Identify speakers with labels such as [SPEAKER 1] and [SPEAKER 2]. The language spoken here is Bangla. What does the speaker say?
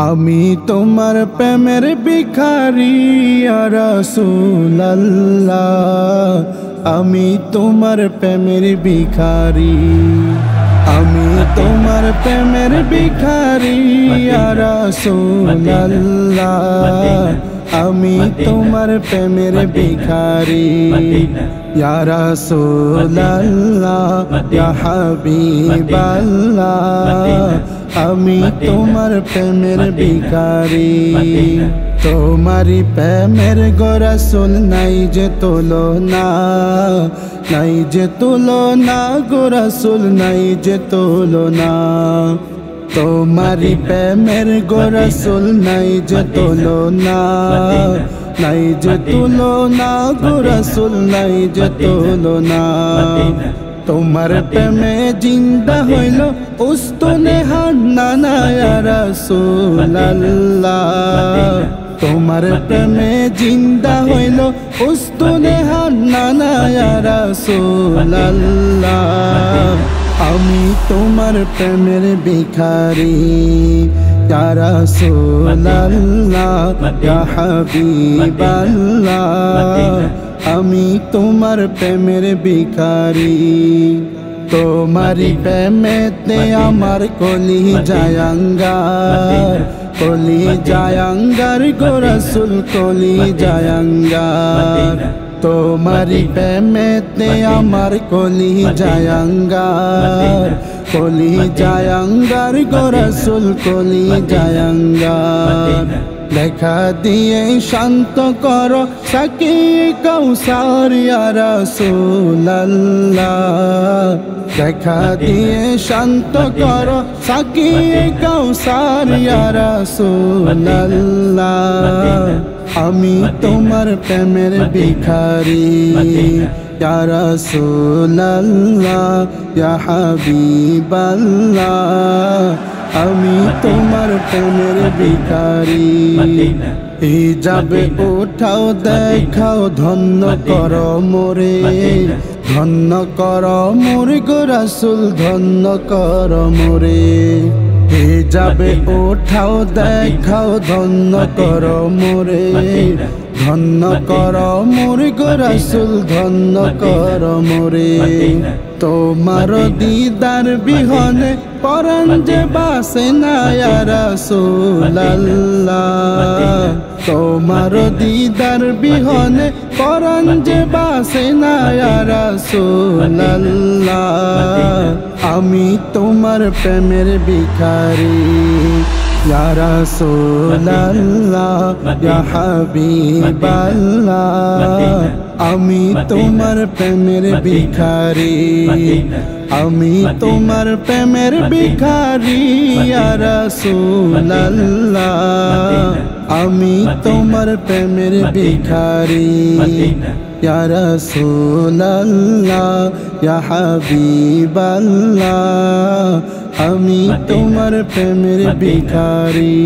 [SPEAKER 1] আমি তোমার প্রেমের ভিখারি ইয়া রাসূলুল্লাহ, আমি তোমার প্রেমের ভিখারি, আমি তোমার প্রেমের ভিখারি ইয়া রাসূলুল্লাহ, আমি তোমার প্রেমের ভিখারি ইয়া রাসূলুল্লাহ ইয়া হাবিবাল্লাহ, আমি তোমার প্রেমের ভিখারি। তোমারি প্রেমের গো রাসূল নাই যে তুলনা, নাই যে তুলনা গো রাসূল নাই যে তুলনা। তোমারি প্রেমের গো রাসূল নাই যে তুলনা, নাই যে তুলনা গো রাসূল নাই যে তুলনা। তোমার প্রেমে জিন্দা হইল উস্তুনে হান্নানা ইয়া রাসূলুল্লাহ, তোমার প্রেমে জিন্দা হইল উস্তুনে হান্নানা ইয়া রাসূলুল্লাহ, আমি তোমার প্রেমের ভিখারি ইয়া রাসূলুল্লাহ ইয়া হাবিবাল্লাহ, আমি তোমার প্রেমের ভিখারি। তোমারি প্রেমেতে আমার কলি জায়াঙ্গার, কলি জায়াঙ্গার গো রাসূল কলি জায়াঙ্গার। তোমারি প্রেমেতে আমার কলি জায়াঙ্গার, কলি জায়াঙ্গার গো রাসূল কলি জায়াঙ্গার। দেখা দিয়ে শান্ত করো সাকি কাউসার ইয়া রাসূলুল্লাহ, দেখা দিয়ে শান্ত করো সাকি কাউসার ইয়া রাসূলুল্লাহ, আমি তোমার প্রেমের ভিখারি ইয়া রাসূলুল্লাহ ইয়া হাবিবাল্লাহ, আমি তোমার প্রেমের ভিখারি। হিজাবে উঠাও দেখাও ধন্য করো মোরে, ধন্য করো মোরে গো রাসূল ধন্য করো মোরে। হিজাবে উঠাও দেখাও ধন্য করো মোরে, ধন্য করো মোরে গো রাসূল ধন্য করো মোরে। তোমার দিদার বিহনে পরাণ যে বাসে না ইয়া রাসূলুল্লাহ, তোমার দিদার বিহনে পরাণ যে বাসে না ইয়া রাসূলুল্লাহ, আমি তোমার প্রেমের ভিখারি ইয়া রাসূলুল্লাহ ইয়া হাবিবাল্লাহ, আমি তোমার প্রেমের ভিখারি, আমি তোমার প্রেমের ভিখারি ইয়া রাসূলুল্লাহ, আমি তোমার প্রেমের ভিখারি ইয়া রাসূলুল্লাহ ইয়া হাবিবাল্লাহ, আমি তোমার প্রেমের ভিখারি।